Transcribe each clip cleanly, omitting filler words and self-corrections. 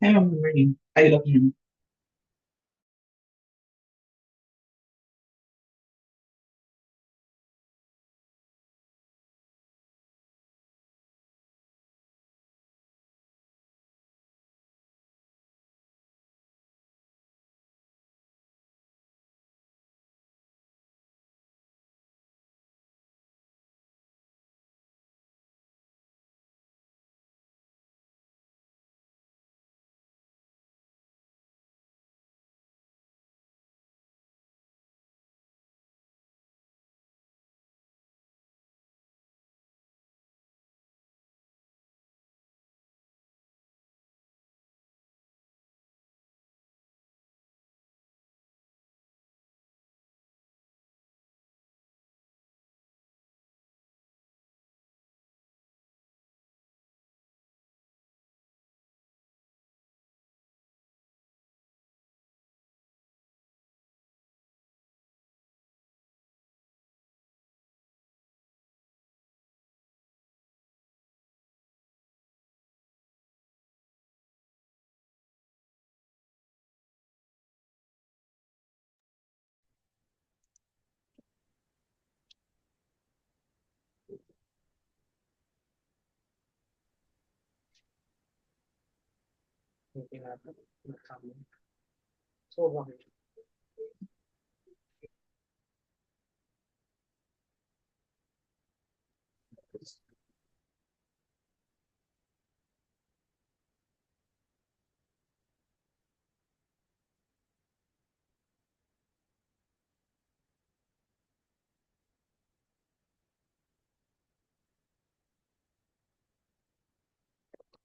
Hello, good morning. I love you.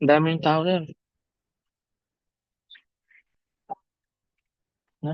Ang daming tao rin. Na?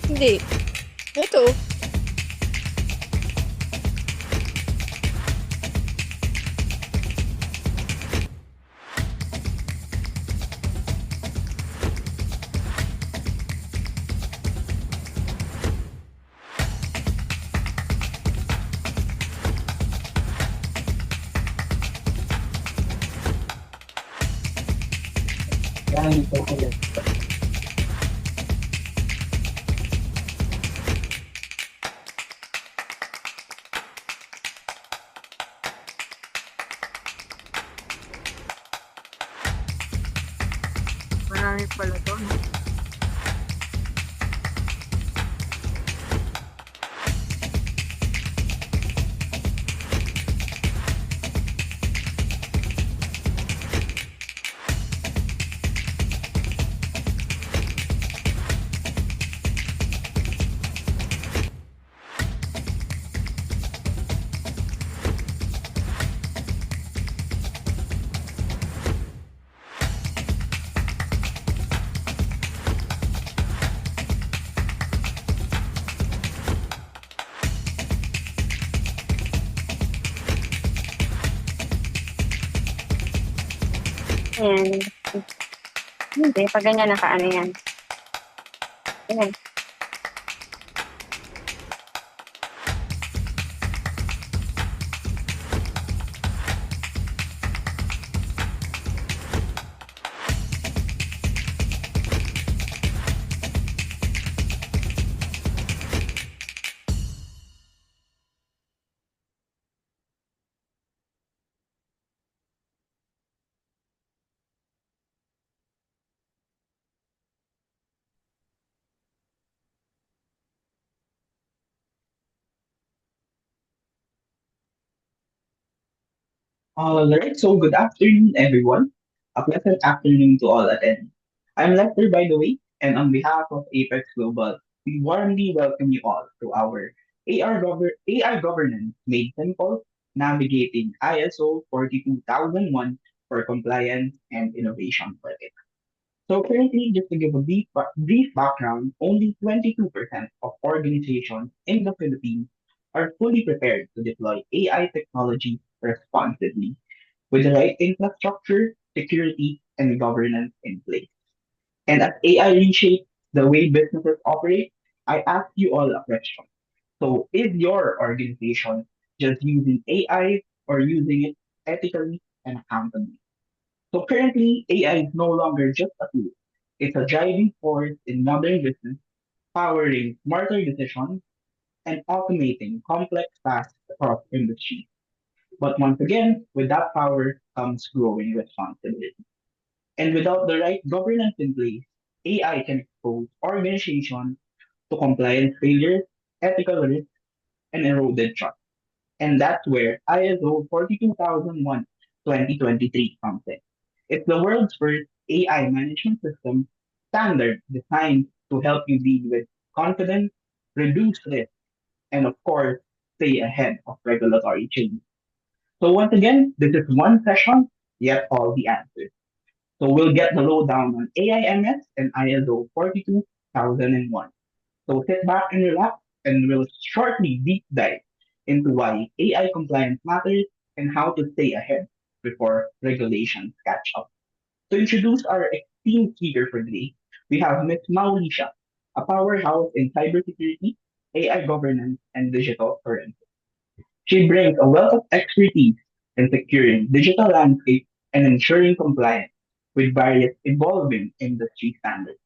Hindi. Ito. Yan, ito ko yan. Marami pala to. No? And hindi, pag ganyan nakaano yan. Ayan. All right, so good afternoon, everyone. A pleasant afternoon to all attendees. I'm Lester, by the way, and on behalf of Apex Global, we warmly welcome you all to our AI governance made simple, navigating ISO 42001 for compliance and innovation project. So currently, just to give a brief background, only 22% of organizations in the Philippines are fully prepared to deploy AI technology responsibly with the right infrastructure, security, and governance in place. And as AI reshapes the way businesses operate, I ask you all a question. So, is your organization just using AI or using it ethically and accountably? So, currently, AI is no longer just a tool, it's a driving force in modern business, powering smarter decisions and automating complex tasks across industries. But once again, with that power comes growing responsibility. And without the right governance in place, AI can expose organizations to compliance failures, ethical risks, and eroded trust. And that's where ISO 42001 2023 comes in. It's the world's first AI management system standard designed to help you deal with confidence, reduce risk, and of course, stay ahead of regulatory change. So once again, this is one session, yet all the answers. So we'll get the lowdown on AIMS and ISO 42001. So sit back and relax, and we'll shortly deep dive into why AI compliance matters and how to stay ahead before regulations catch up. To introduce our esteemed speaker for today, we have Ms. Mauli Shah, a powerhouse in cybersecurity, AI governance, and digital forensics. She brings a wealth of expertise in securing digital landscape and ensuring compliance with various evolving industry standards.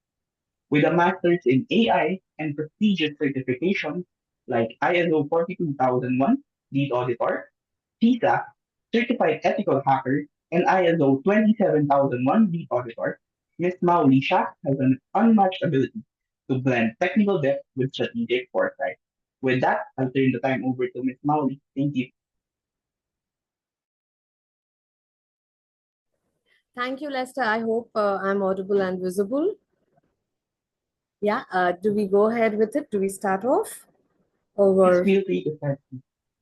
With a master's in AI and prestigious certifications like ISO 42001 Lead Auditor, CISA, Certified Ethical Hacker, and ISO 27001 Lead Auditor, Ms. Mauli Shah has an unmatched ability to blend technical depth with strategic foresight. With that, I'll turn the time over to Ms. Mauli. Thank you. Thank you, Lester. I hope I'm audible and visible. Yeah, do we go ahead with it? Do we start off? Please Or feel free to start.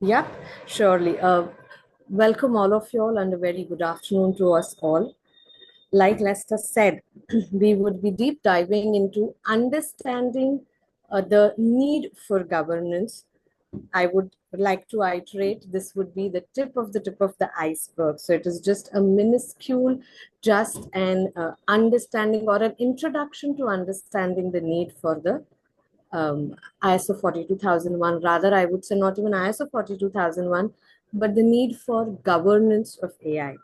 yeah, surely. Welcome all of you all and a very good afternoon to us all. Like Lester said, we would be deep diving into understanding the need for governance. I would like to iterate this would be the tip of the iceberg. So it is just a minuscule, just an understanding or an introduction to understanding the need for the ISO 42001. Rather, I would say not even ISO 42001, but the need for governance of AI.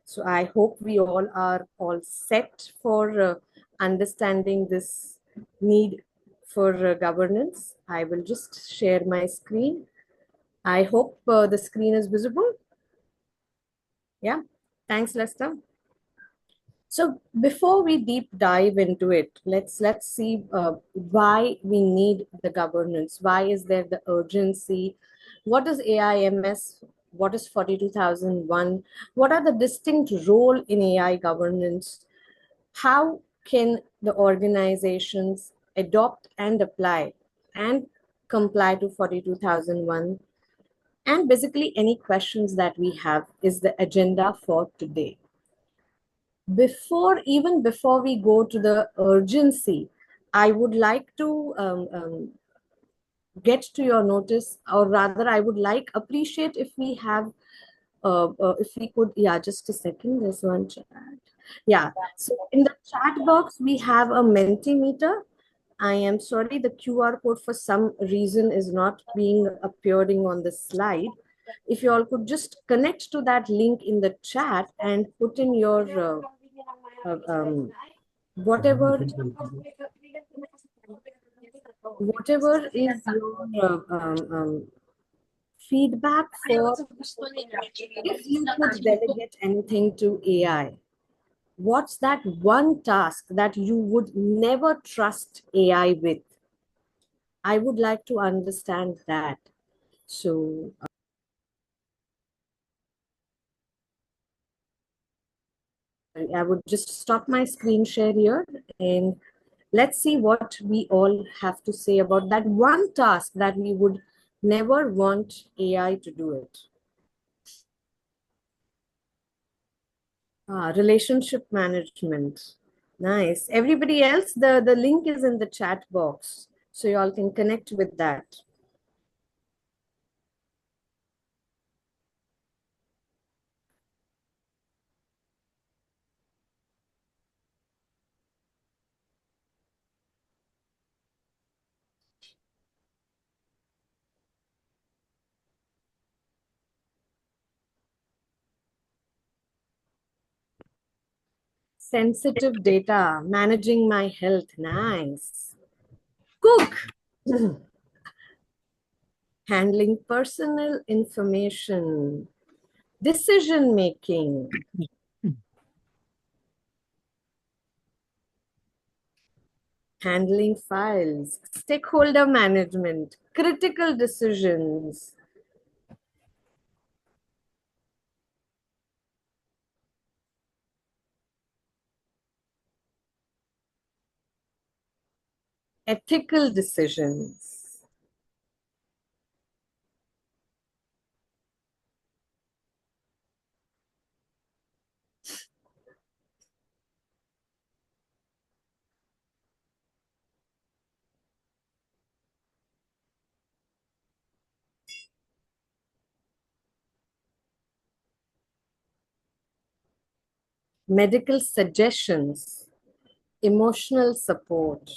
So I hope we all are all set for understanding this need for governance. I will just share my screen. I hope the screen is visible. Yeah. Thanks, Lester. So before we deep dive into it, let's see why we need the governance. Why is there the urgency? What is AIMS? What is 42001? What are the distinct role in AI governance? How can the organizations adopt and apply and comply to 42001? And basically any questions that we have is the agenda for today. Before we go to the urgency, I would like to get to your notice, or rather I would like appreciate if we have if we could, yeah, just a second, there's one chat. Yeah. So in the chat box, we have a Mentimeter. I am sorry, the QR code for some reason is not being appearing on the slide. If you all could just connect to that link in the chat and put in your whatever is your feedback for if you could delegate anything to AI. What's that one task that you would never trust AI with? I would like to understand that. So I would just stop my screen share here and let's see what we all have to say about that one task that we would never want AI to do it. Relationship management. Nice. Everybody else, the link is in the chat box. So you all can connect with that. Sensitive data, managing my health. Nice. Cook. Handling personal information. Decision making. Handling files. Stakeholder management. Critical decisions. Ethical decisions. Medical suggestions. Emotional support.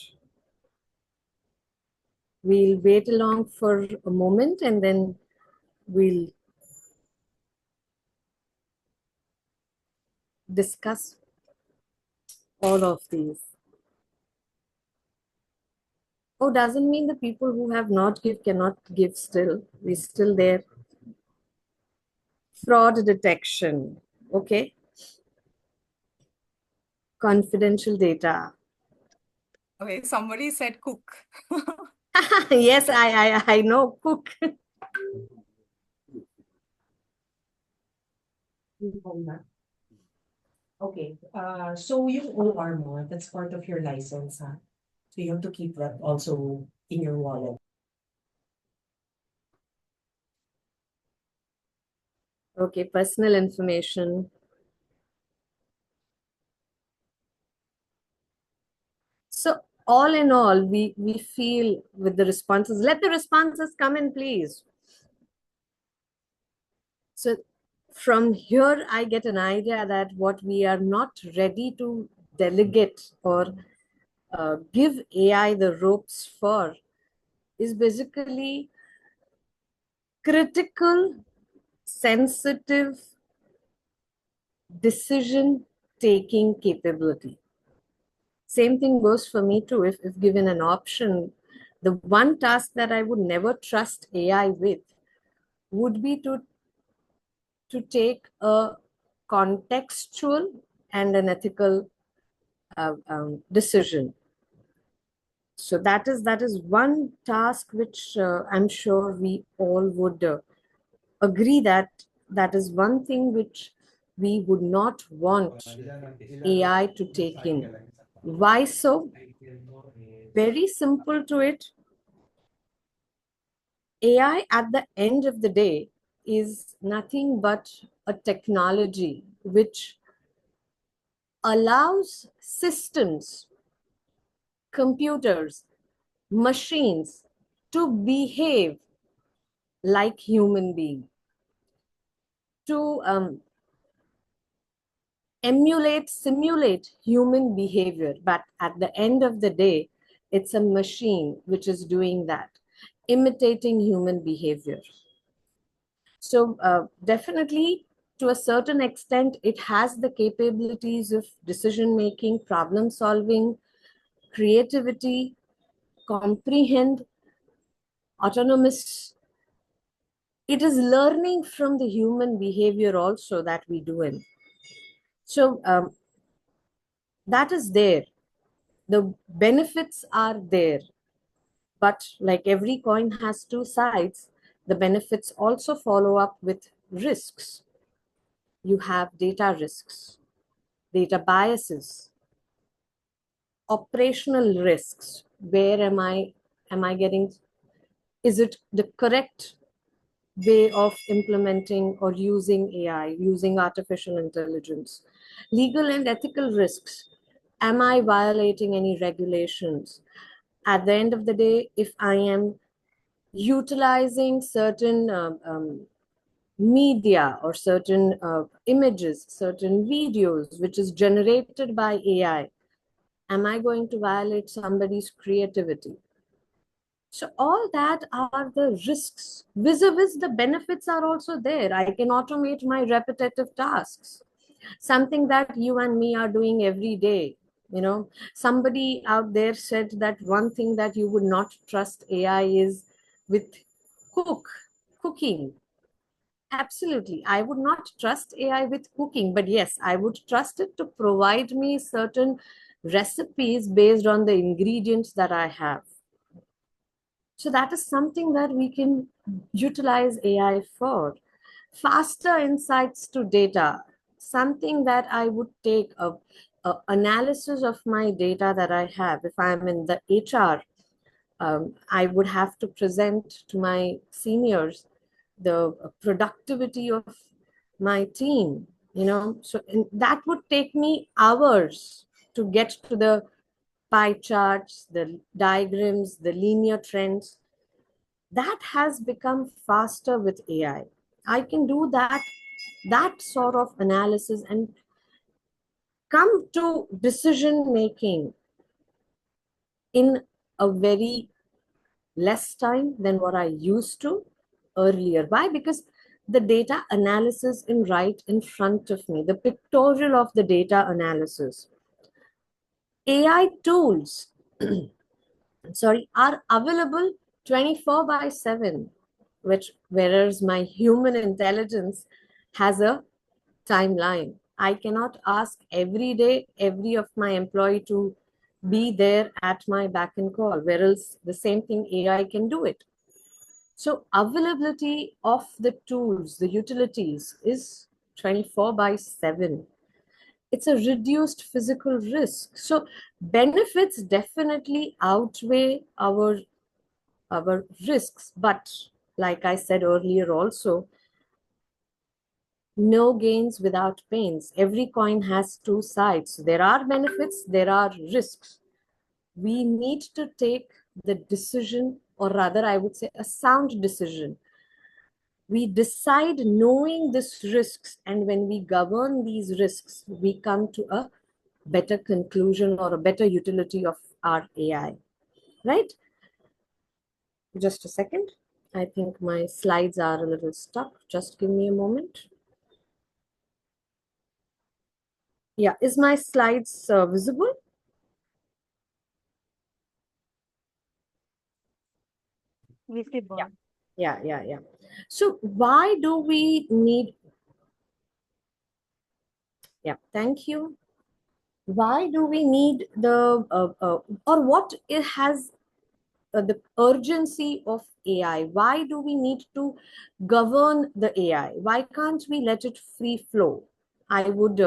We'll wait along for a moment and then we'll discuss all of these. Oh, doesn't mean the people who have not give cannot give still. We're still there. Fraud detection. Okay. Confidential data. Okay, somebody said cook. Yes, I know. Cook. Okay, so yung OR mo, that's part of your license, huh? So you have to keep that also in your wallet. Okay, personal information. So all in all, we feel with the responses. Let the responses come in, please. So from here, I get an idea that what we are not ready to delegate or give AI the ropes for is basically critical, sensitive decision-taking capability. Same thing goes for me too. If given an option, the one task that I would never trust AI with would be to take a contextual and an ethical decision. So that is one task which I'm sure we all would agree that that is one thing which we would not want AI to take in. Why so? Very simple to it. AI at the end of the day is nothing but a technology which allows systems, computers, machines to behave like human beings, to emulate, simulate human behavior. But at the end of the day, it's a machine which is doing that, imitating human behavior. So definitely, to a certain extent, it has the capabilities of decision making, problem solving, creativity, comprehend, autonomous. It is learning from the human behavior also that we do in. So that is there. The benefits are there. But like every coin has two sides, the benefits also follow up with risks. You have data risks, data biases, operational risks. Where am I getting, is it the correct way of implementing or using AI, using artificial intelligence? Legal and ethical risks. Am I violating any regulations? At the end of the day, if I am utilizing certain media or certain images, certain videos, which is generated by AI, am I going to violate somebody's creativity? So all that are the risks. Vis-a-vis, the benefits are also there. I can automate my repetitive tasks, something that you and me are doing every day. You know, somebody out there said that one thing that you would not trust AI is with cooking. Absolutely. I would not trust AI with cooking, but yes, I would trust it to provide me certain recipes based on the ingredients that I have. So that is something that we can utilize AI for. Faster insights to data, something that I would take a analysis of my data that I have. If I'm in the HR, I would have to present to my seniors the productivity of my team, you know. So that would take me hours to get to the pie charts, the diagrams, the linear trends. That has become faster with AI. I can do that sort of analysis and come to decision making in a very less time than what I used to earlier. Why? Because the data analysis is right in front of me, the pictorial of the data analysis. AI tools, sorry, are available 24/7, whereas my human intelligence has a timeline. I cannot ask every day every of my employee to be there at my back and call, whereas the same thing AI can do it. So availability of the tools, the utilities is 24/7. It's a reduced physical risk. So benefits definitely outweigh our risks. But like I said earlier also, no gains without pains. Every coin has two sides. There are benefits, there are risks. We need to take the decision, or rather I would say a sound decision. We decide knowing these risks, and when we govern these risks, we come to a better conclusion or a better utility of our AI, right? Just a second. I think my slides are a little stuck. Just give me a moment. Yeah, is my slides visible? Visible. Yeah. So why do we need, yeah, thank you. Why do we need the, or what it has the urgency of AI? Why do we need to govern the AI? Why can't we let it free flow? I would,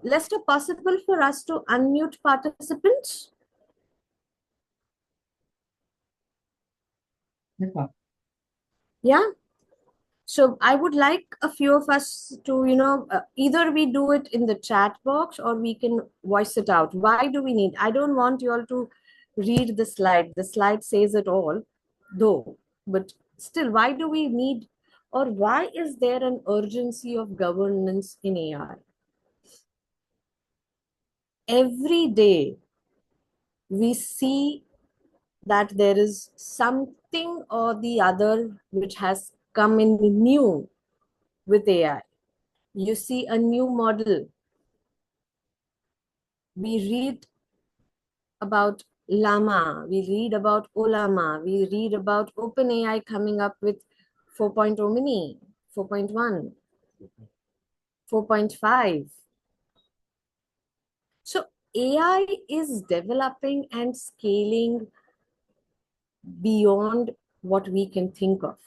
Lester, possible for us to unmute participants? Yeah. So I would like a few of us to, either we do it in the chat box or we can voice it out. Why do we need? I don't want you all to read the slide. The slide says it all, though. But still, why do we need, or why is there an urgency of governance in AI? every day we see that there is something or the other which has come in new with AI. You see a new model. We read about Llama, we read about Olama, we read about OpenAI coming up with 4.0 mini, 4.1, 4.5. So AI is developing and scaling beyond what we can think of.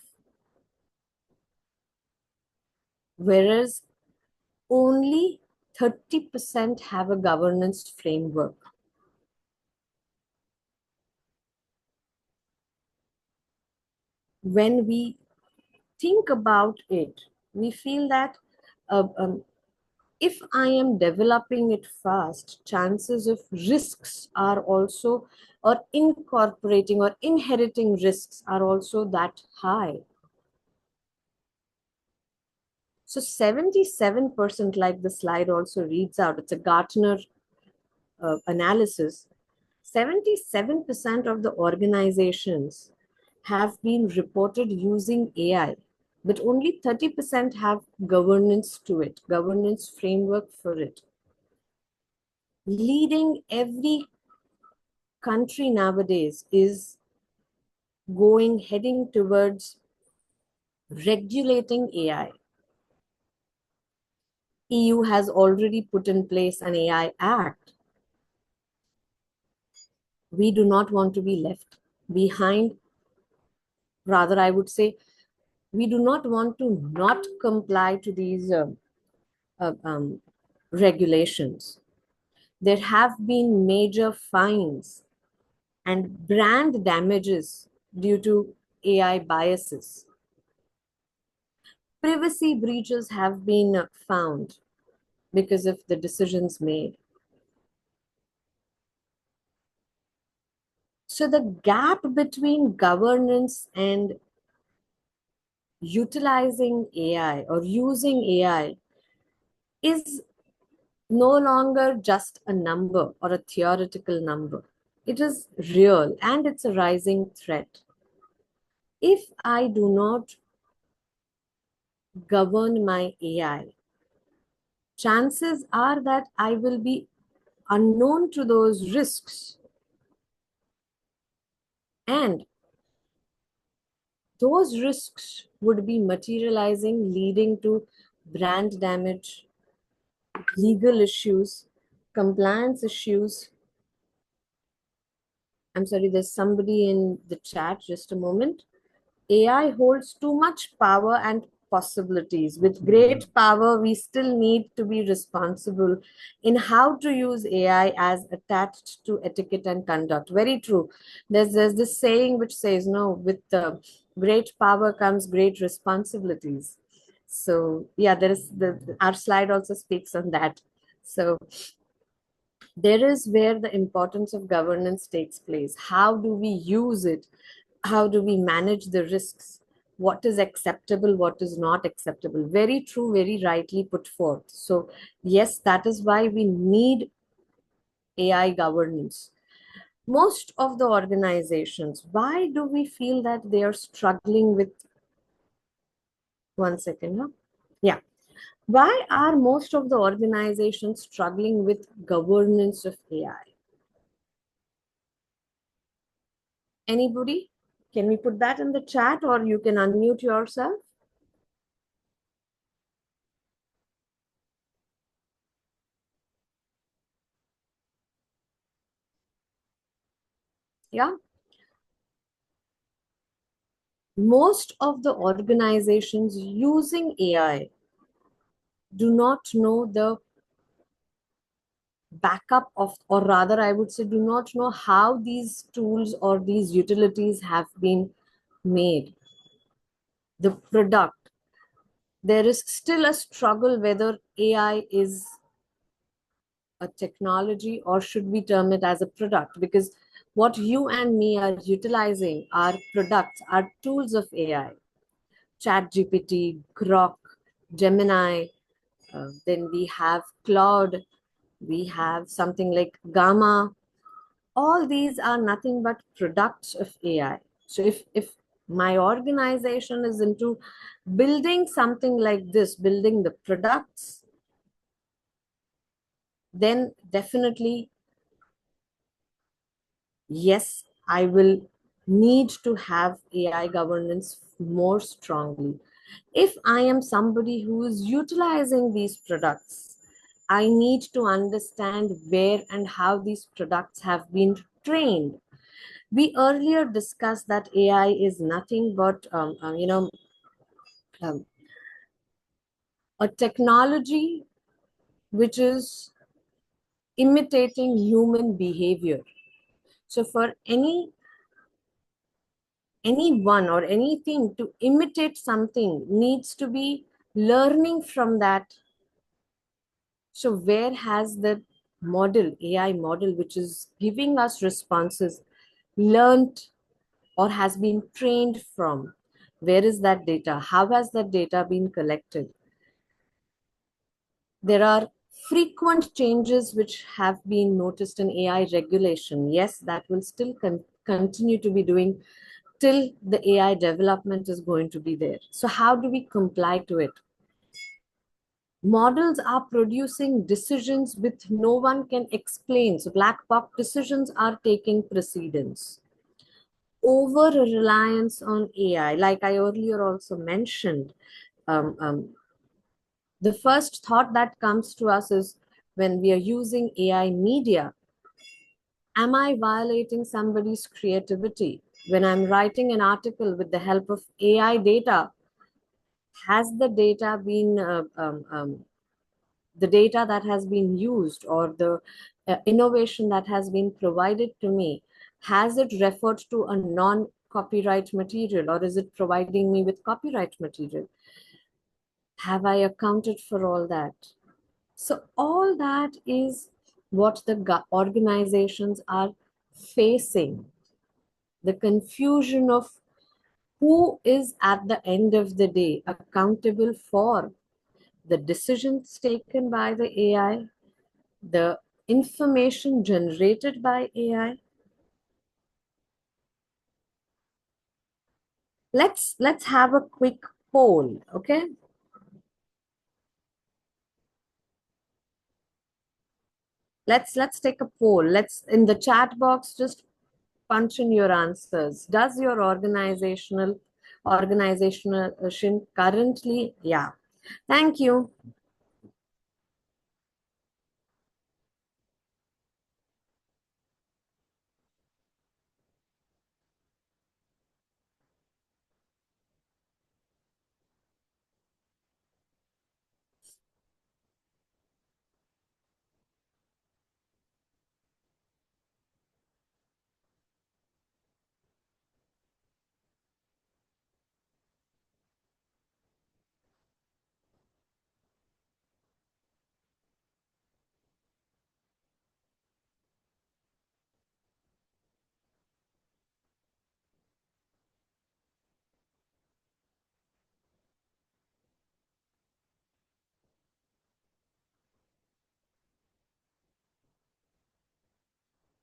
Whereas only 30% have a governance framework. When we think about it, we feel that if I am developing it fast, chances of risks are also, or incorporating or inheriting risks are also that high. So 77%, like the slide also reads out, it's a Gartner analysis, 77% of the organizations have been reported using AI, but only 30% have governance to it, governance framework for it. Leading every country nowadays is heading towards regulating AI. EU has already put in place an AI Act. We do not want to be left behind. Rather, I would say, we do not want to not comply to these regulations. There have been major fines and brand damages due to AI biases. Privacy breaches have been found because of the decisions made. So the gap between governance and utilizing AI or using AI is no longer just a number or a theoretical number. It is real and it's a rising threat. If I do not govern my AI, chances are that I will be unknown to those risks. And those risks would be materializing, leading to brand damage, legal issues, compliance issues. I'm sorry, there's somebody in the chat, just a moment. AI holds too much power and possibilities. With great power, we still need to be responsible in how to use AI as attached to etiquette and conduct. Very true. There's this saying which says, no, with great power comes great responsibilities. So yeah, there is our slide also speaks on that. So there is where the importance of governance takes place. How do we use it? How do we manage the risks? What is acceptable, what is not acceptable? Very true, very rightly put forth. So yes, that is why we need AI governance. Most of the organizations, why do we feel that they are struggling with, one second, huh? Yeah. Why are most of the organizations struggling with governance of AI? Anybody? Can we put that in the chat, or you can unmute yourself? Yeah. Most of the organizations using AI do not know the backup of, or rather, I would say, do not know how these tools or these utilities have been made. The product. There is still a struggle whether AI is a technology or should we term it as a product, because what you and me are utilizing are products, are tools of AI. ChatGPT, Grok, Gemini, then we have Claude, we have something like Gamma. All these are nothing but products of AI. So if my organization is into building something like this, building the products, then definitely, yes, I will need to have AI governance more strongly. If I am somebody who is utilizing these products, I need to understand where and how these products have been trained. We earlier discussed that AI is nothing but, um, a technology which is imitating human behavior. So for anyone or anything to imitate something needs to be learning from that. So where has the model, AI model, which is giving us responses, learned or has been trained from? Where is that data? How has that data been collected? There are frequent changes which have been noticed in AI regulation. Yes, that will still continue to be doing till the AI development is going to be there. So how do we comply to it? Models are producing decisions which no one can explain. So black box decisions are taking precedence. Over reliance on AI, like I earlier also mentioned, um, um, the first thought that comes to us is when we are using AI media, am I violating somebody's creativity? When I'm writing an article with the help of AI data, has the data been the data that has been used or the innovation that has been provided to me, has it referred to a non-copyright material or is it providing me with copyright material? Have I accounted for all that? So all that is what the organizations are facing. The confusion of who is at the end of the day accountable for the decisions taken by the AI, the information generated by AI. Let's have a quick poll, okay? Let's take a poll. Let's in the chat box just punch in your answers. Does your organization currently? Yeah. Thank you.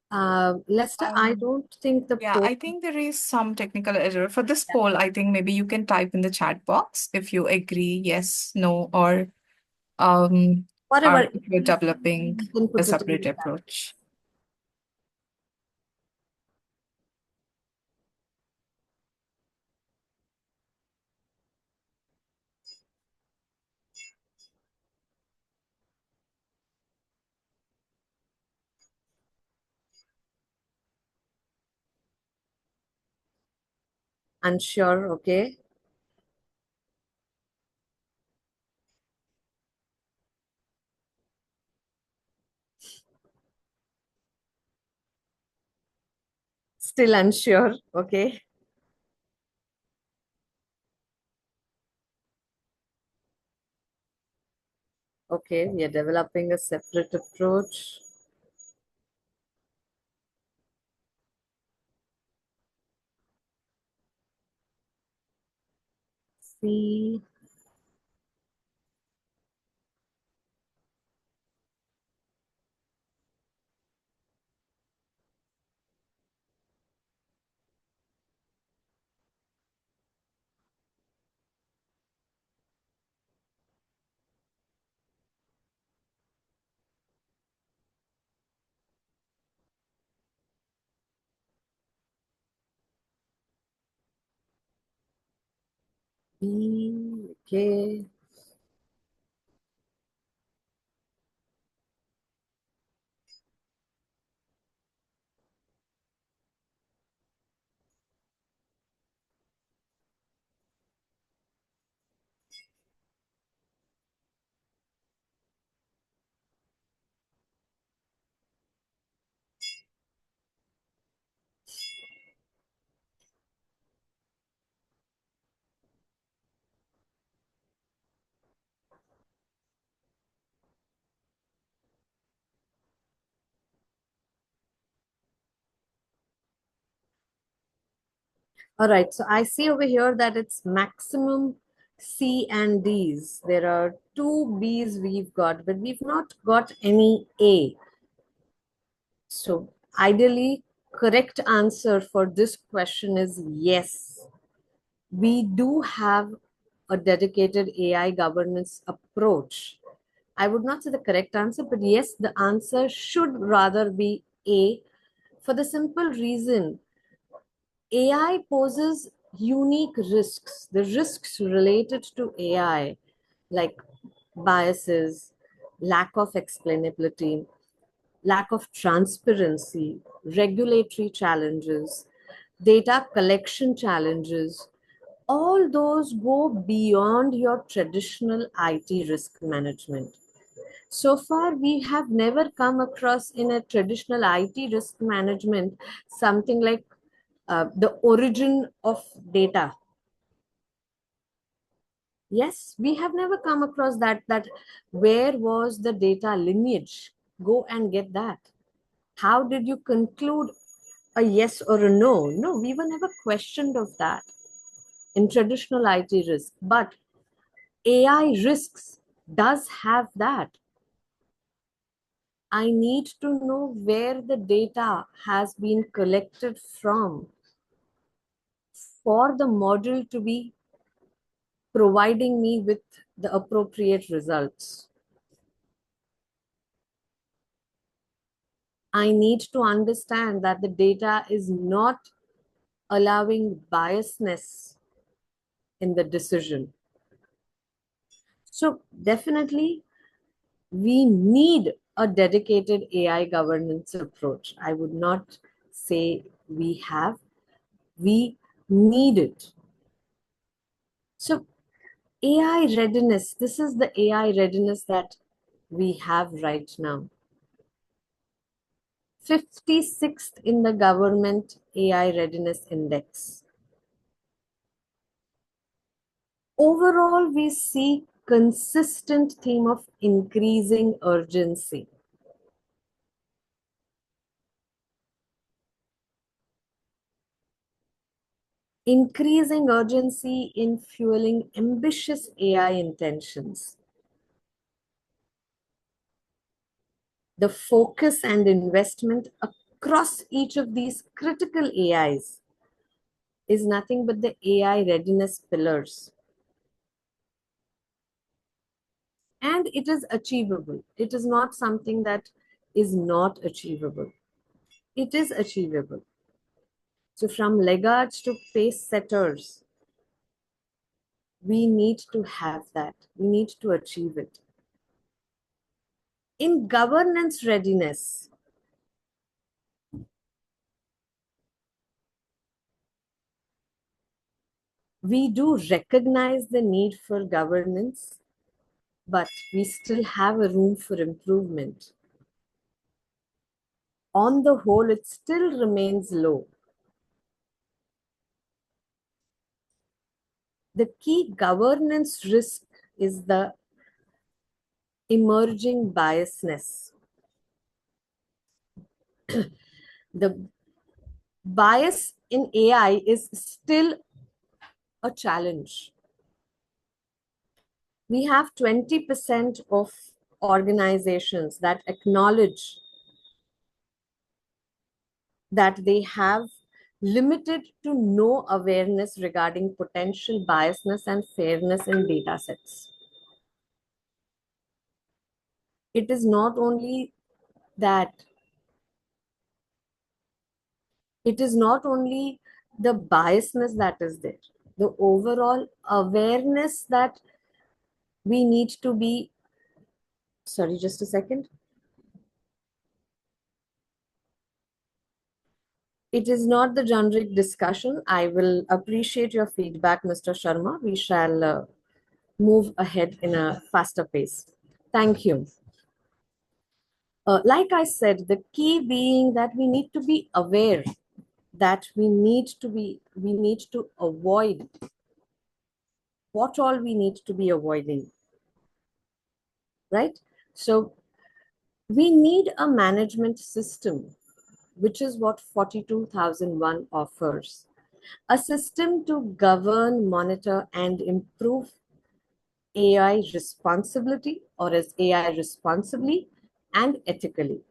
Lester, I don't think the Yeah, poll. I think there is some technical error. For this poll, I think maybe you can type in the chat box if you agree, yes, no, or Whatever, are you developing you can a put it in separate the chat. approach? Unsure, okay. Still unsure, okay. Okay, we are developing a separate approach. See. Okay. All right, so I see over here that it's maximum C and D's. There are two B's we've got, but we've not got any A. So ideally, correct answer for this question is yes. We do have a dedicated AI governance approach. I would not say the correct answer, but yes, the answer should rather be A, for the simple reason AI poses unique risks. The risks related to AI, like biases, lack of explainability, lack of transparency, regulatory challenges, data collection challenges, all those go beyond your traditional IT risk management. So far, we have never come across in a traditional IT risk management something like the origin of data. Yes, we have never come across that where was the data lineage? Go and get that. How did you conclude a yes or a no? No, we were never questioned of that in traditional IT risk. But AI risks does have that. I need to know where the data has been collected from for the model to be providing me with the appropriate results. I need to understand that the data is not allowing biasness in the decision. So definitely we need a dedicated AI governance approach. I would not say we have, we need it. So AI readiness, this is the AI readiness that we have right now. 56th in the government AI readiness index. Overall, we see consistent theme of increasing urgency. Increasing urgency in fueling ambitious AI intentions. The focus and investment across each of these critical AIs is nothing but the AI readiness pillars. And it is achievable. It is not something that is not achievable. It is achievable. So from laggards to pace setters, we need to have that. We need to achieve it. In governance readiness, we do recognize the need for governance, but we still have a room for improvement. On the whole, it still remains low. The key governance risk is the emerging biasness. The bias in AI is still a challenge. We have 20% of organizations that acknowledge that they have limited to no awareness regarding potential biasness and fairness in data sets. It is not only that, it is not only the biasness that is there. the overall awareness that we need to be, sorry, just a second. It is not the generic discussion. I will appreciate your feedback, Mr. Sharma. We shall move ahead in a faster pace. Thank you. Like I said, the key being that we need to be aware that we need to avoid what all we need to be avoiding, right? So we need a management system, which is what 42001 offers. A system to govern, monitor, and improve AI responsibility, or as AI responsibly and ethically.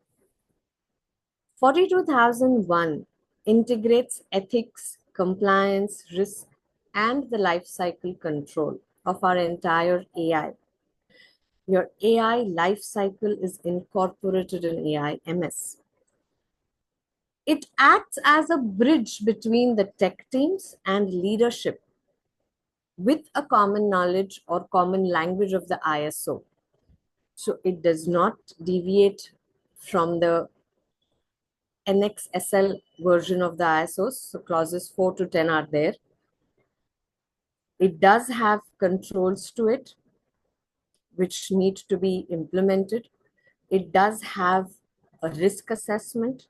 42001 integrates ethics, compliance, risk, and the life cycle control of our entire AI. Your AI life cycle is incorporated in AI MS. It acts as a bridge between the tech teams and leadership with a common knowledge or common language of the ISO. So it does not deviate from the NXSL version of the ISOs. So clauses 4 to 10 are there. It does have controls to it, which need to be implemented. It does have a risk assessment.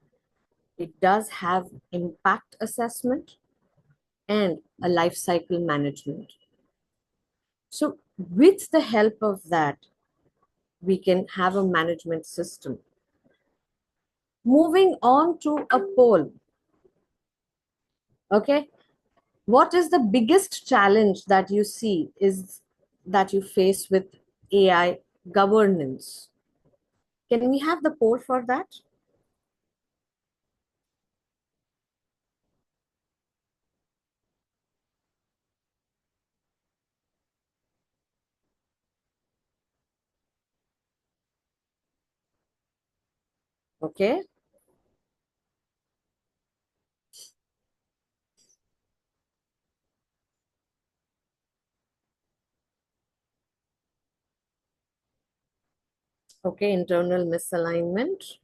It does have impact assessment and a life cycle management. So with the help of that, we can have a management system. Moving on to a poll. Okay. What is the biggest challenge that you see is that you face with AI governance? Can we have the poll for that? Okay. Okay, internal misalignment.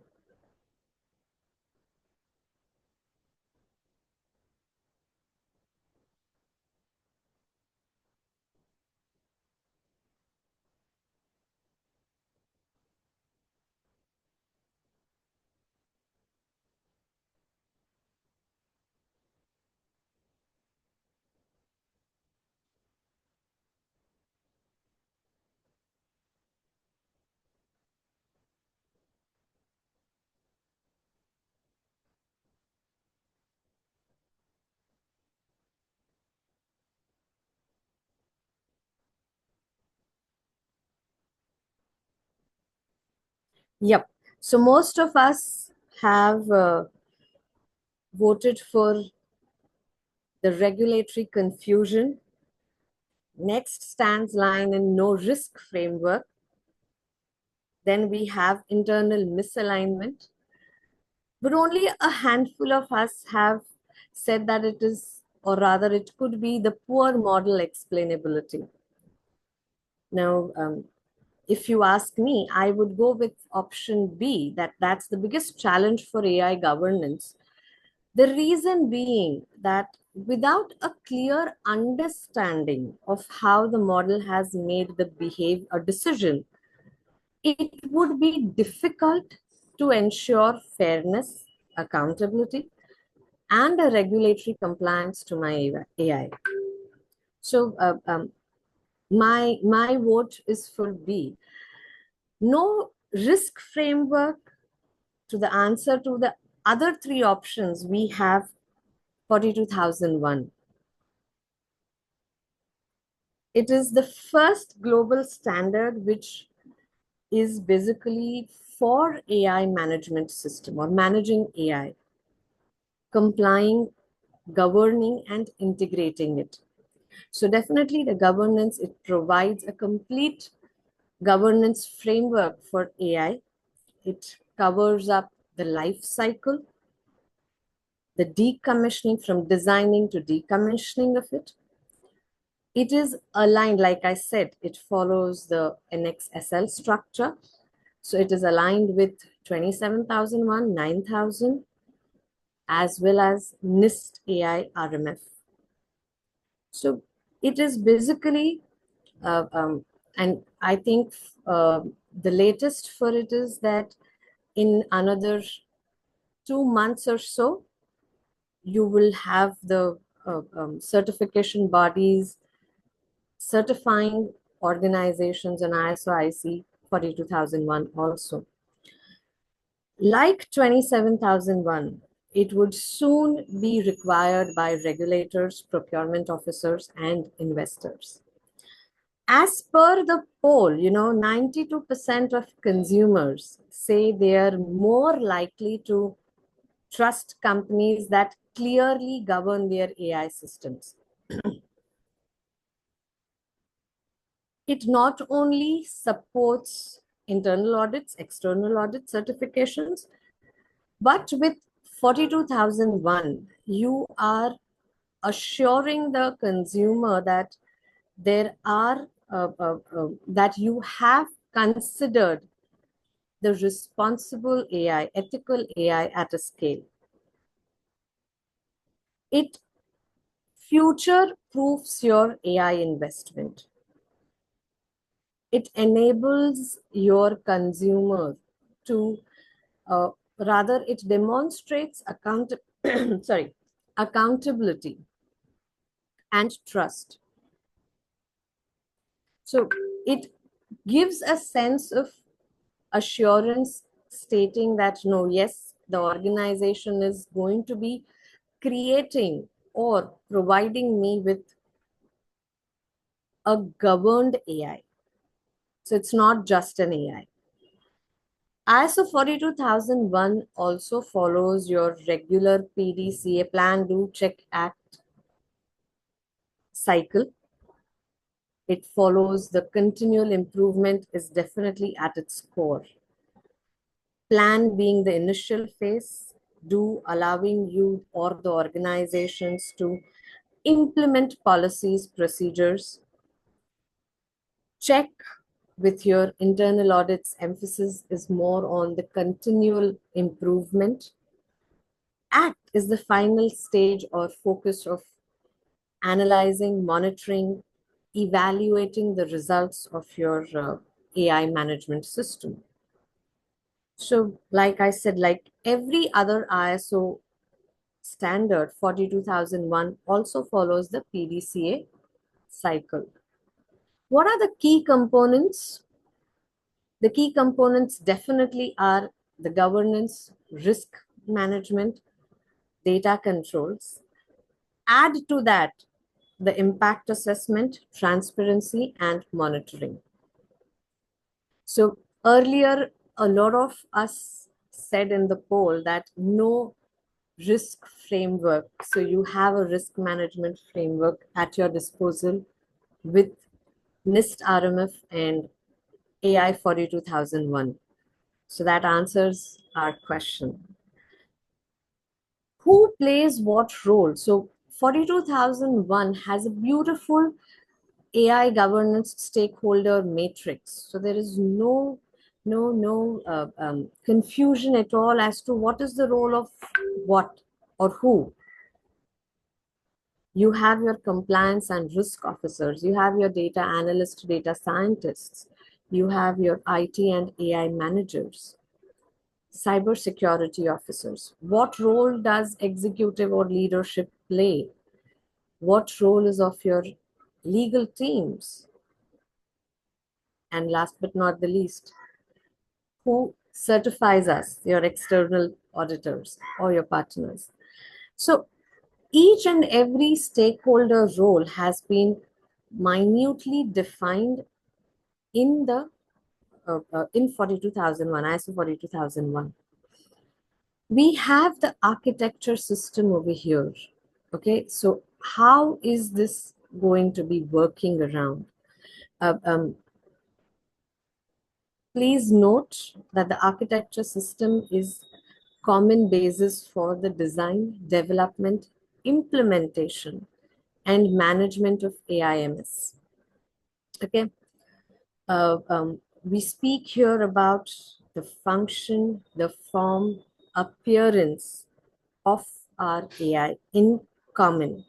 Yep. So most of us have voted for the regulatory confusion. Next stands line in no risk framework. Then we have internal misalignment. But only a handful of us have said that it is, or rather, it could be the poor model explainability. Now, if you ask me, I would go with option B, that's the biggest challenge for AI governance. The reason being that without a clear understanding of how the model has made the a decision, it would be difficult to ensure fairness, accountability, and a regulatory compliance to my AI. So my vote is for B. No risk framework. To the answer to the other three options, we have 42001. It is the first global standard which is basically for AI management system or managing AI, complying, governing, and integrating it. So definitely the governance, it provides a complete governance framework for AI. It covers up the life cycle, the decommissioning from designing to decommissioning of it, It is aligned, like I said, it follows the NXSL structure. So it is aligned with 27001, 9000, as well as NIST AI RMF. So it is basically, and I think the latest for it is that in another 2 months or so, you will have the certification bodies certifying organizations on ISO IC 42001 also. Like 27001, it would soon be required by regulators, procurement officers, and investors. As per the poll, 92% of consumers say they are more likely to trust companies that clearly govern their AI systems. It not only supports internal audits, external audit certifications, but with 42001, you are assuring the consumer that there are that you have considered the responsible AI, ethical AI at a scale. It future proofs your AI investment. It enables your consumer to, rather, it demonstrates accountability and trust. So it gives a sense of assurance, stating that no, yes, the organization is going to be creating or providing me with a governed AI. So it's not just an AI. ISO 42001 also follows your regular PDCA, Plan, Do, Check, Act cycle. It follows the continual improvement is definitely at its core. Plan being the initial phase, Do allowing you or the organizations to implement policies, procedures. Check with your internal audits, emphasis is more on the continual improvement. Act is the final stage or focus of analyzing, monitoring, evaluating the results of your AI management system. So, like I said, like every other ISO standard, 42001 also follows the PDCA cycle. What are the key components? The key components definitely are the governance, risk management, data controls. Add to that the impact assessment, transparency, and monitoring. So earlier, a lot of us said in the poll that no risk framework. So you have a risk management framework at your disposal with NIST RMF and AI 42001. So that answers our question. Who plays what role? So 42001 has a beautiful AI governance stakeholder matrix. So there is no confusion at all as to what is the role of what or who. You have your compliance and risk officers. You have your data analysts, data scientists. You have your IT and AI managers, cybersecurity officers. What role does executive or leadership play? What role is of your legal teams? And last but not the least, who certifies us, your external auditors or your partners? So each and every stakeholder role has been minutely defined in the in 42001, ISO 42001. We have the architecture system over here. Okay, so how is this going to be working around? Uh, um, Please note that the architecture system is common basis for the design, development, implementation, and management of AIMS. Okay. We speak here about the function, the form, appearance of our AI in common.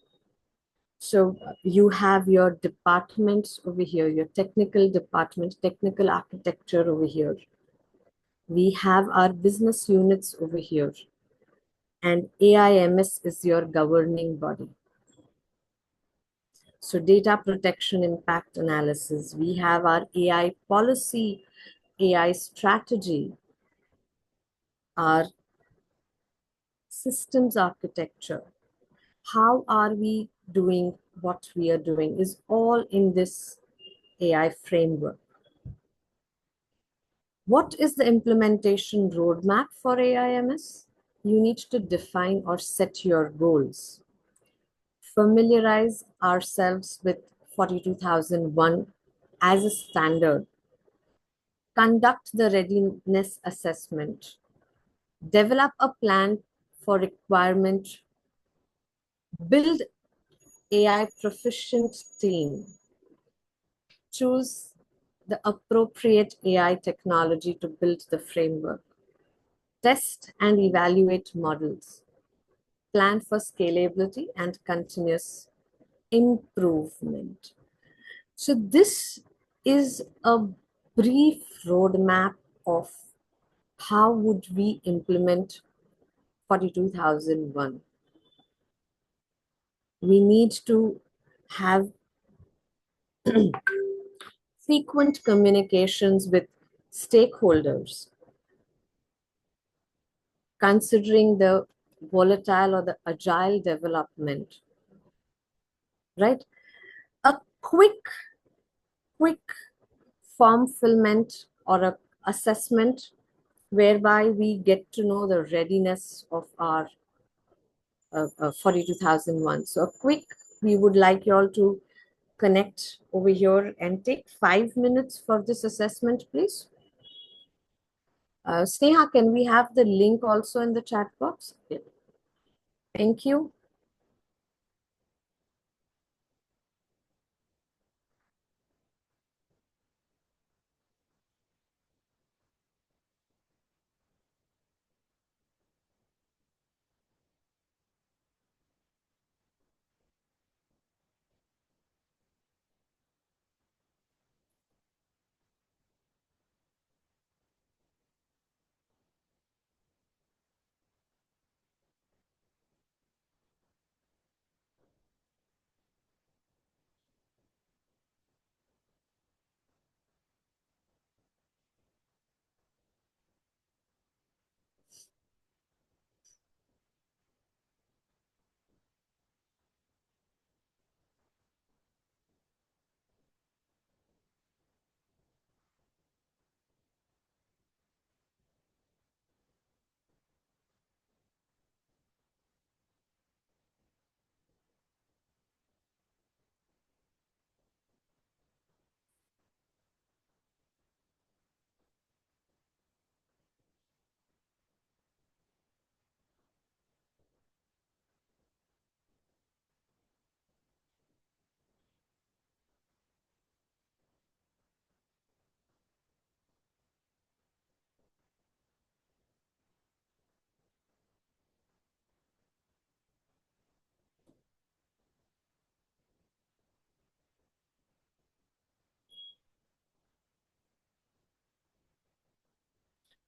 So you have your departments over here, your technical department, technical architecture over here. We have our business units over here, and AIMS is your governing body. So data protection impact analysis, we have our AI policy, AI strategy, our systems architecture. How are we doing what we are doing is all in this AI framework. What is the implementation roadmap for AIMS? You need to define or set your goals. Familiarize ourselves with 42001 as a standard. Conduct the readiness assessment. Develop a plan for requirement. Build AI proficient team. Choose the appropriate AI technology to build the framework. Test and evaluate models. Plan for scalability and continuous improvement. So this is a brief roadmap of how would we implement 42001. We need to have frequent communications with stakeholders, considering the volatile or the agile development, right? A quick form fulfillment or a assessment whereby we get to know the readiness of our 42001. So a quick, we would like you all to connect over here and take 5 minutes for this assessment, please. Sneha, can we have the link also in the chat box? Yeah. Thank you.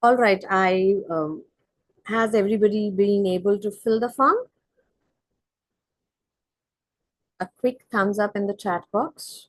All right, has everybody been able to fill the form? A quick thumbs up in the chat box.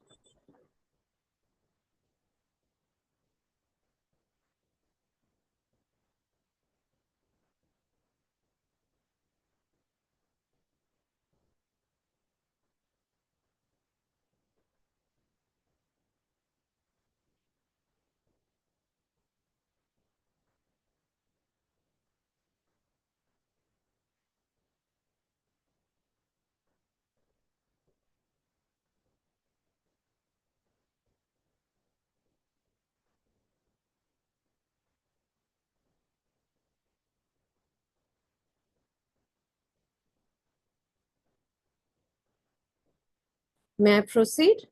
May I proceed?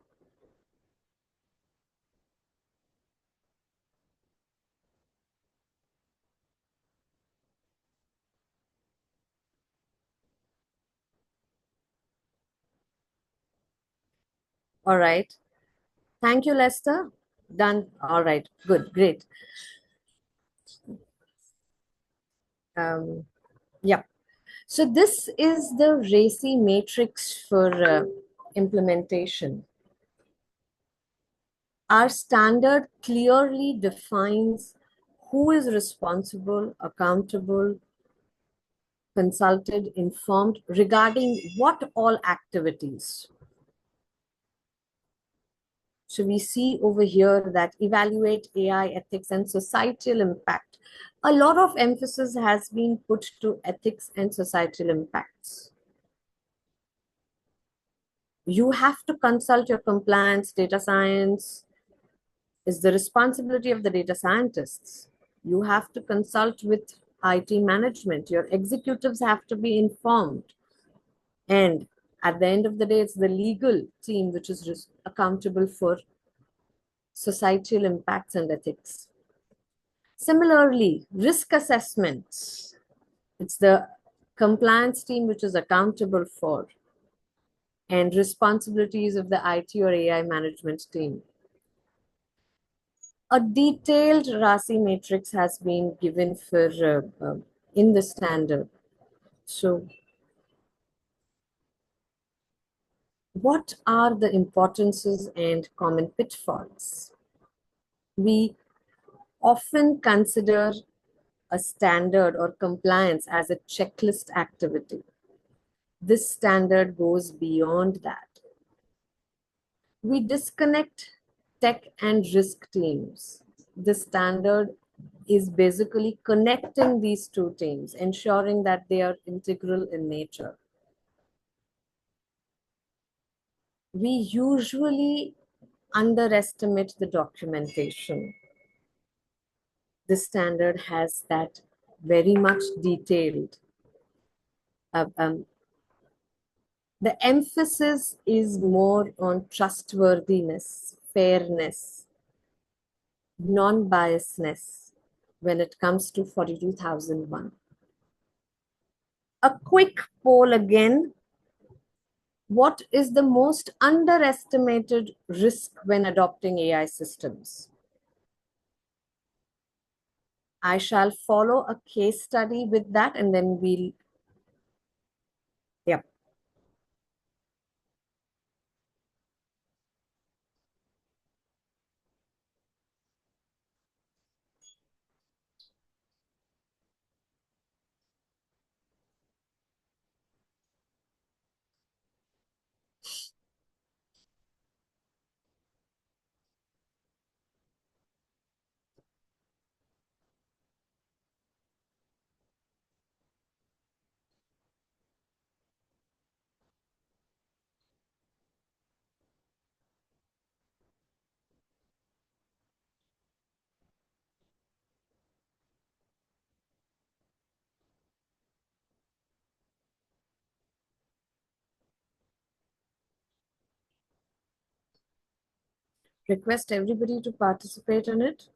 All right. Thank you, Lester. Done. All right. Good. Great. Yeah. So this is the RACI matrix for implementation. Our standard clearly defines who is responsible, accountable, consulted, informed regarding what all activities. So we see over here that evaluate AI ethics and societal impact. A lot of emphasis has been put to ethics and societal impacts. You have to consult your compliance, data science is the responsibility of the data scientists. You have to consult with IT management. Your executives have to be informed. And at the end of the day, it's the legal team which is accountable for societal impacts and ethics. Similarly, risk assessments, it's the compliance team which is accountable for, and responsibilities of the IT or AI management team. A detailed RASI matrix has been given for in the standard. So what are the importances and common pitfalls? We often consider a standard or compliance as a checklist activity. This standard goes beyond that. We disconnect tech and risk teams. The standard is basically connecting these two teams, ensuring that they are integral in nature. We usually underestimate the documentation. The standard has that very much detailed. The emphasis is more on trustworthiness, fairness, non-biasness when it comes to 42001. A quick poll again. What is the most underestimated risk when adopting AI systems? I shall follow a case study with that and then we'll, yeah. Request everybody to participate in it.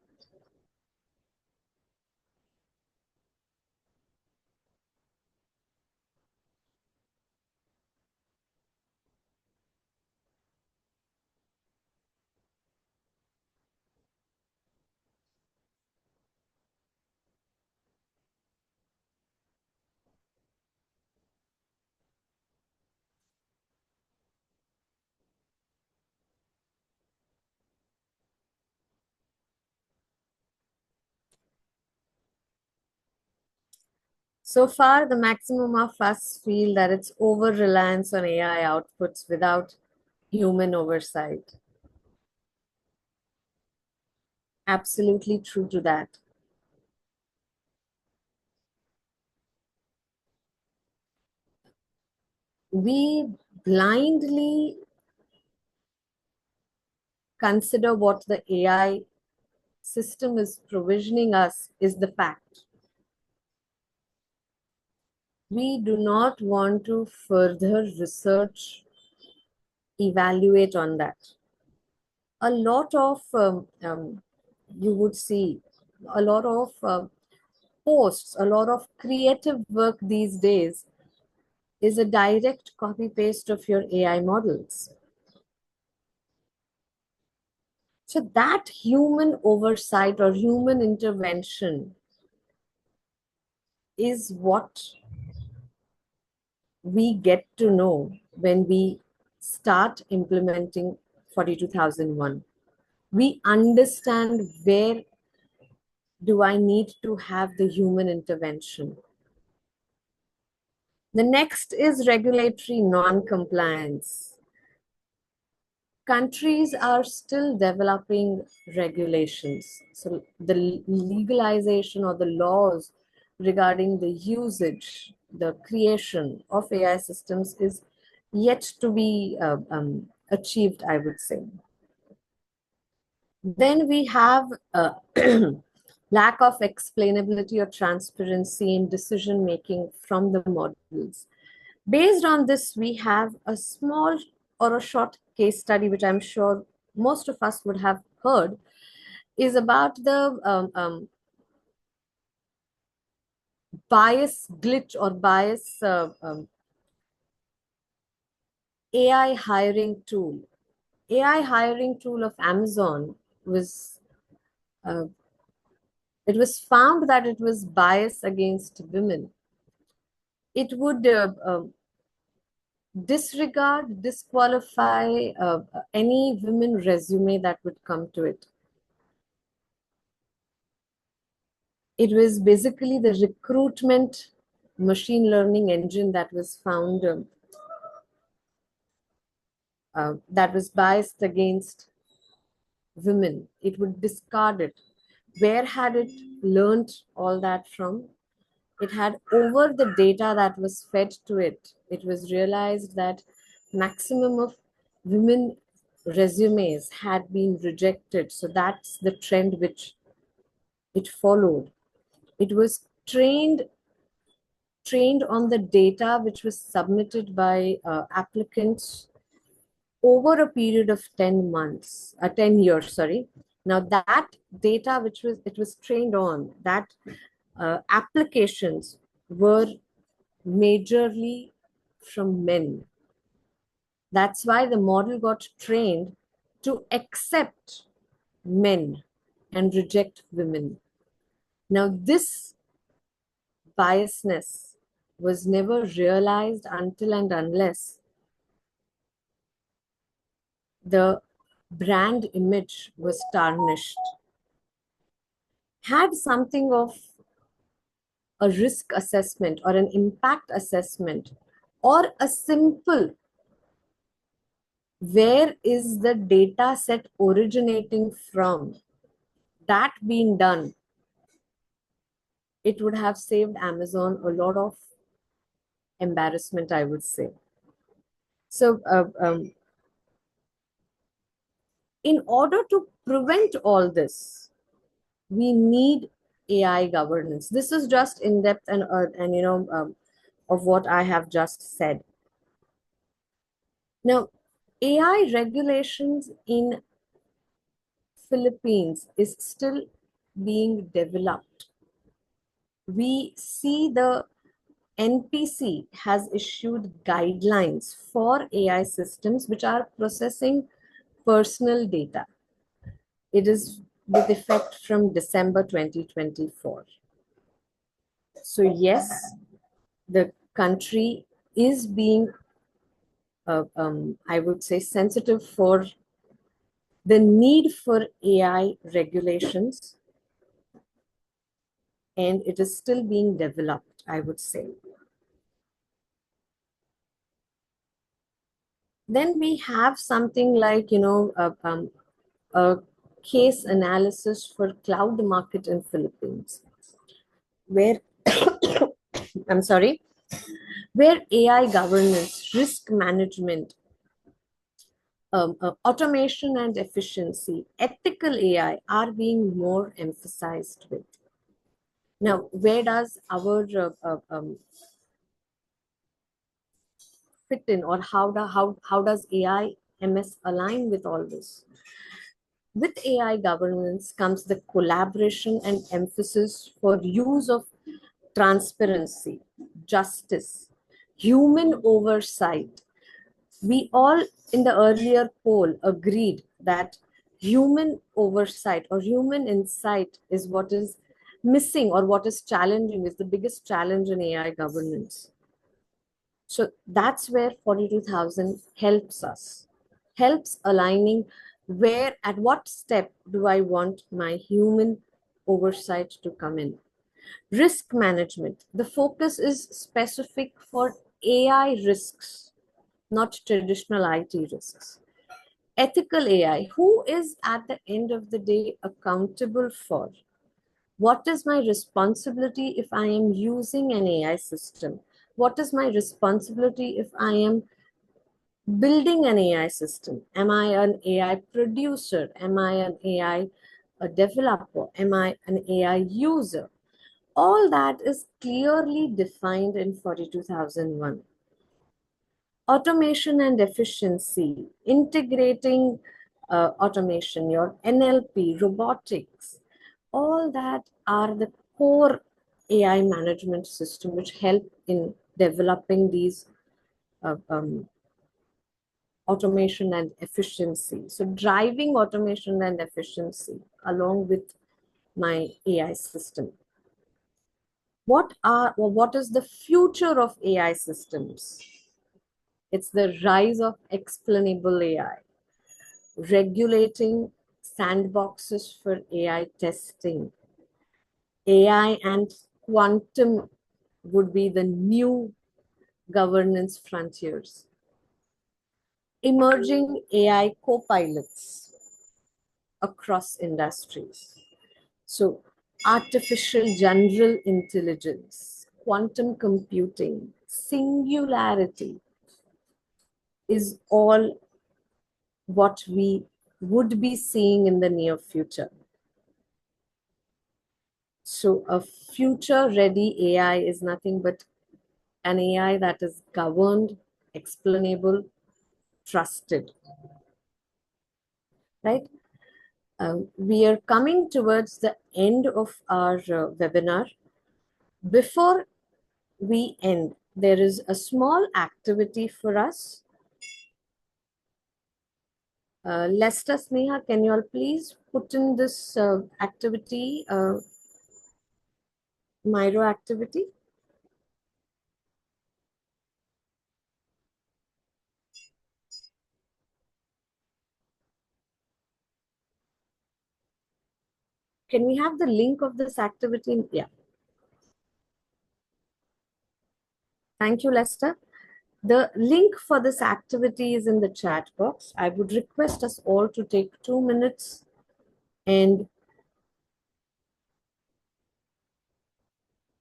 So far, the maximum of us feel that it's over-reliance on AI outputs without human oversight. Absolutely true to that. We blindly consider what the AI system is provisioning us is the fact. We do not want to further research evaluate on that. A lot of, you would see, a lot of posts, a lot of creative work these days is a direct copy paste of your AI models. So that human oversight or human intervention is what we get to know when we start implementing 42001. We understand where do I need to have the human intervention. The next is regulatory non-compliance. Countries are still developing regulations. So the legalization or the laws regarding the usage, the creation of AI systems is yet to be achieved, I would say. Then we have lack of explainability or transparency in decision making from the models. Based on this, we have a small or a short case study, which I'm sure most of us would have heard, is about the bias glitch or bias AI hiring tool. AI hiring tool of Amazon was, it was found that it was biased against women. It would disregard, disqualify any women resume that would come to it. It was basically the recruitment machine learning engine that was found that was biased against women. It would discard it. Where had it learned all that from? It had, over the data that was fed to it, it was realized that maximum of women resumes had been rejected. So that's the trend which it followed. It was trained on the data which was submitted by applicants over a period of 10 months, 10 years, sorry. Now that data which it was trained on, that applications were majorly from men. That's why the model got trained to accept men and reject women. Now this biasness was never realized until and unless the brand image was tarnished. Had something of a risk assessment or an impact assessment or a simple where is the data set originating from that being done, it would have saved Amazon a lot of embarrassment, I would say. So in order to prevent all this, we need AI governance. This is just in depth and of what I have just said. Now, AI regulations in Philippines is still being developed. We see the NPC has issued guidelines for AI systems which are processing personal data. It is with effect from December 2024. So yes, the country is being, I would say, sensitive for the need for AI regulations, and it is still being developed, I would say. Then we have something like, a case analysis for cloud market in Philippines, where, I'm sorry, where AI governance, risk management, automation and efficiency, ethical AI are being more emphasized with. Now, where does our fit in, or how does AI MS align with all this? With AI governance comes the collaboration and emphasis for use of transparency, justice, human oversight. We all in the earlier poll agreed that human oversight or human insight is what is missing or what is challenging, is the biggest challenge in AI governance. So that's where 42,000 helps aligning where, at what step do I want my human oversight to come in. Risk management. The focus is specific for AI risks, not traditional IT risks. Ethical AI. Who is at the end of the day accountable for? What is my responsibility if I am using an AI system? What is my responsibility if I am building an AI system? Am I an AI producer? Am I an AI a developer? Am I an AI user? All that is clearly defined in 42,001. Automation and efficiency, integrating automation, your NLP, robotics, all that are the core AI management system which help in developing these uh, um, automation and efficiency. So driving automation and efficiency along with my AI system. What is the future of AI systems? It's the rise of explainable AI, regulating sandboxes for AI testing. AI and quantum would be the new governance frontiers. Emerging AI co-pilots across industries. So, artificial general intelligence, quantum computing, singularity is all what we would be seeing in the near future. So, a future ready AI is nothing but an AI that is governed, explainable, trusted, right? We are coming towards the end of our webinar. Before we end, there is a small activity for us. Lester, Sneha, can you all please put in this activity, Miro activity? Can we have the link of this activity? Yeah. Thank you, Lester. The link for this activity is in the chat box. I would request us all to take 2 minutes and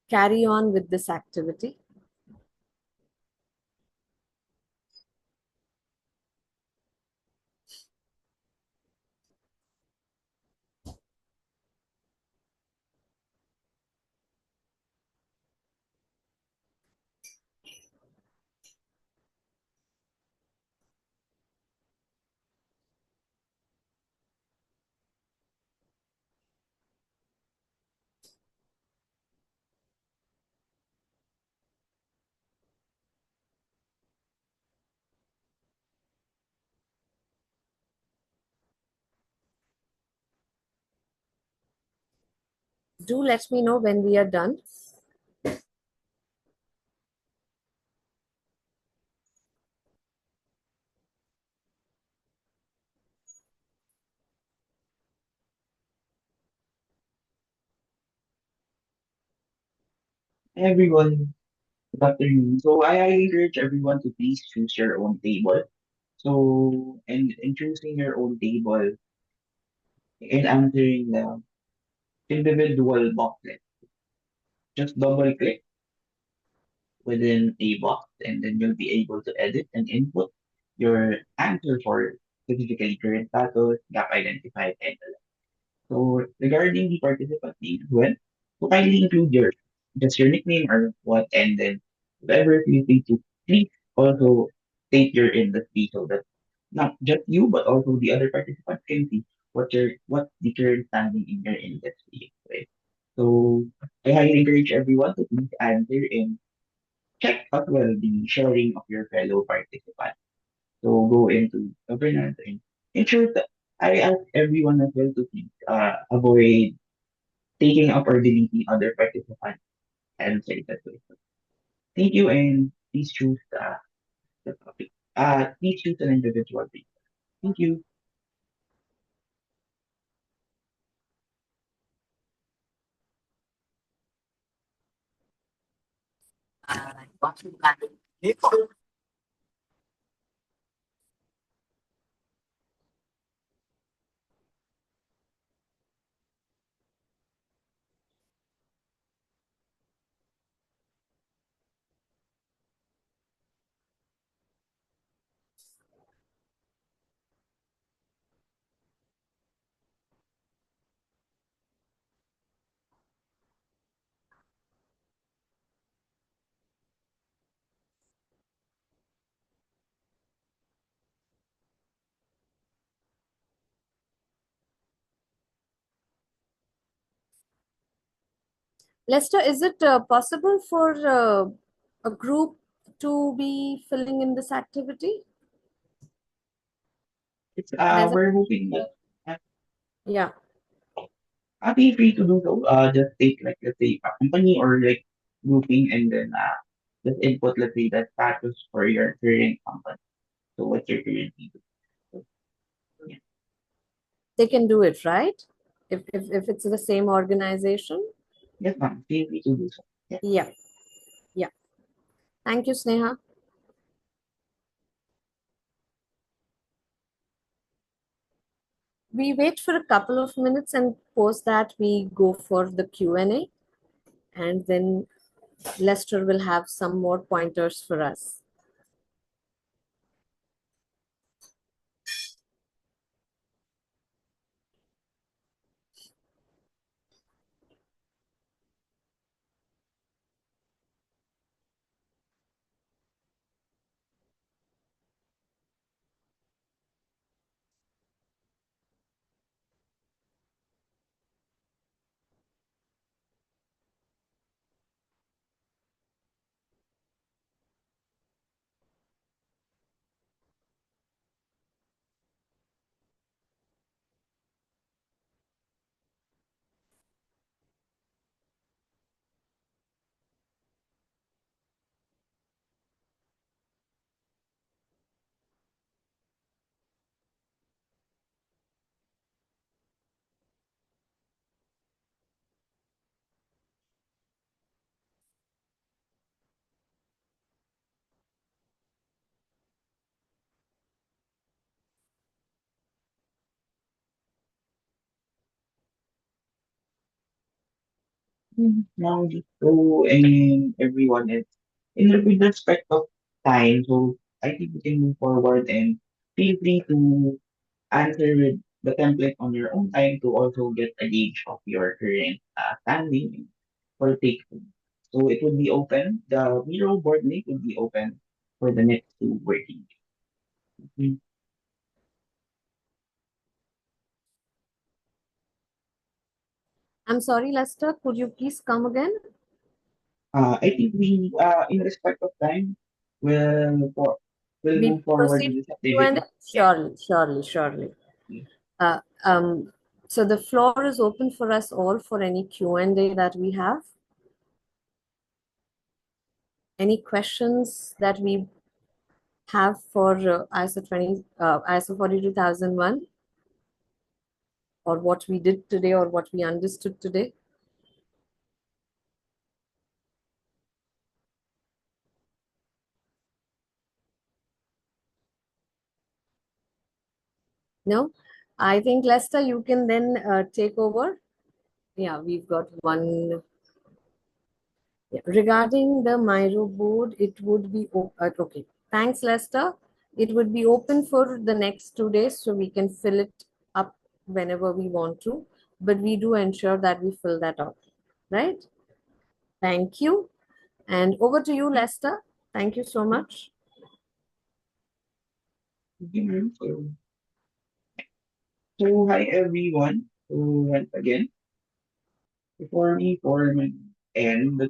carry on with this activity. Do let me know when we are done. Everyone, good afternoon. So I encourage everyone to please choose your own table. So in choosing your own table, in answering the individual boxlet, just double click within a box and then you'll be able to edit and input your answer for specifically current status, gap identified, and the like. So regarding the participant name as well, so kindly include your just your nickname or what, and then whatever you think to please also state your industry so that not just you, but also the other participants can see what's the current standing in your industry. Right? So I highly encourage everyone to please answer and check as well the sharing of your fellow participants. So go into governance and ensure that I ask everyone as well to please avoid taking up or deleting other participants' answers as well. Thank you, and please choose the topic. Please choose an individual, please. Thank you. Lester, is it possible for a group to be filling in this activity? It's There's a, we're hoping that yeah. feel free to do so. Just take like let's say a company or like grouping, and then just input let's say the status for your current company. So what you're currently doing. So, yeah. They can do it, right? If it's the same organization? Yes, ma'am. Feel free to do so. Yeah. Yeah, yeah. Thank you, Sneha. We wait for a couple of minutes and post that we go for the Q&A, and then Lester will have some more pointers for us. Now, so and everyone is with respect of time. So I think we can move forward and feel free to answer with the template on your own time to also get a gauge of your current standing for take home. So it will be open. The Miro board link will be open for the next 2 working days. I'm sorry, Lester, could you please come again? I think we, in respect of time, will We move forward proceed with this with activity. Q&A? Surely, surely, surely. Yeah. Uh, um, so the floor is open for us all for any Q&A that we have. Any questions that we have for ISO 42001, or what we did today or what we understood today? No? I think, Lester, you can then take over. Yeah, we've got one. Yeah. Regarding the Miro board, it would be okay. Thanks, Lester. It would be open for the next 2 days, so we can fill it up whenever we want to. But we do ensure that we fill that up, right? Thank you. And over to you, Lester. Thank you so much. Okay, ma'am. So hi everyone. So once again, before we form and end the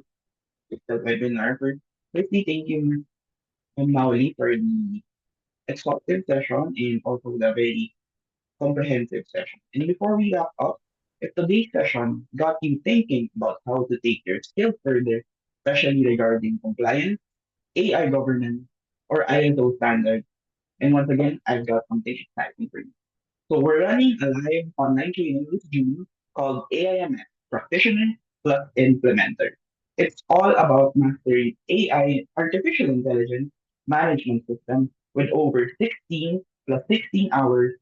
webinar, firstly, thank you, Mauli, for the exhaustive session and also the very comprehensive session. And before we wrap up, if today's session got you thinking about how to take your skills further, especially regarding compliance, AI governance, or ISO standards, and once again, I've got something exciting for you. So we're running a live online training this June called AIMS Practitioner plus Implementer. It's all about mastering AI, artificial intelligence management system with over 16 plus 16 hours,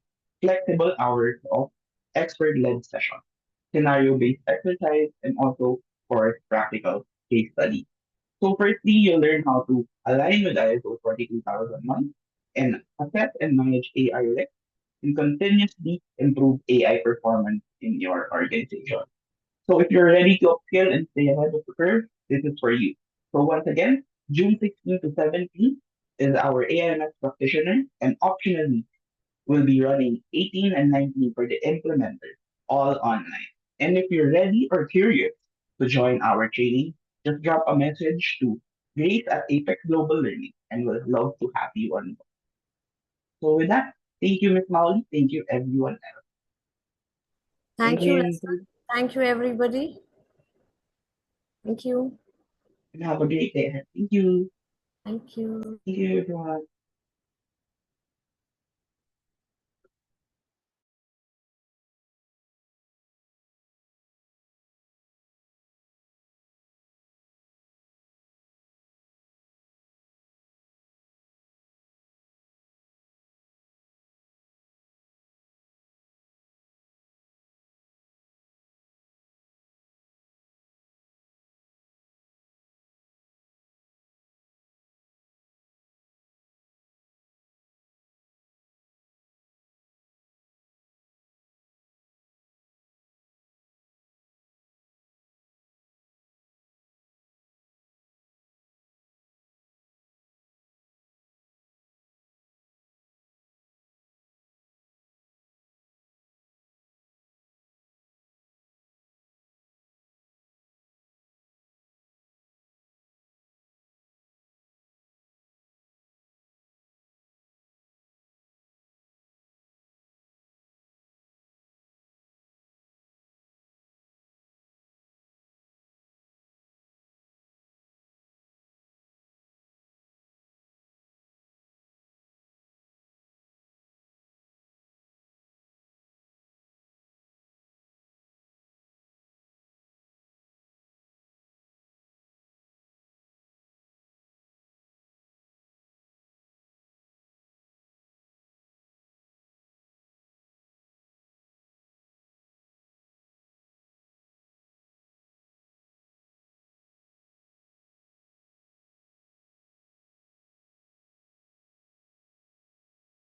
flexible hours of expert-led session, scenario-based exercise, and also, of course, practical case study. So firstly, you'll learn how to align with ISO 42001 and assess and manage AI risk and continuously improve AI performance in your organization. So if you're ready to upskill and stay ahead of the curve, this is for you. So once again, June 16 to 17 is our AIMS practitioner, and optionally we'll be running 18 and 19 for the implementer, all online. And if you're ready or curious to join our training, just drop a message to Grace at Apex Global Learning, and we'll love to have you on board. So with that, thank you, Miss Mauli. Thank you, everyone. Thank you, And, Lester. Thank you, everybody. Thank you. and have a great day ahead. Thank you. Thank you. Thank you, everyone.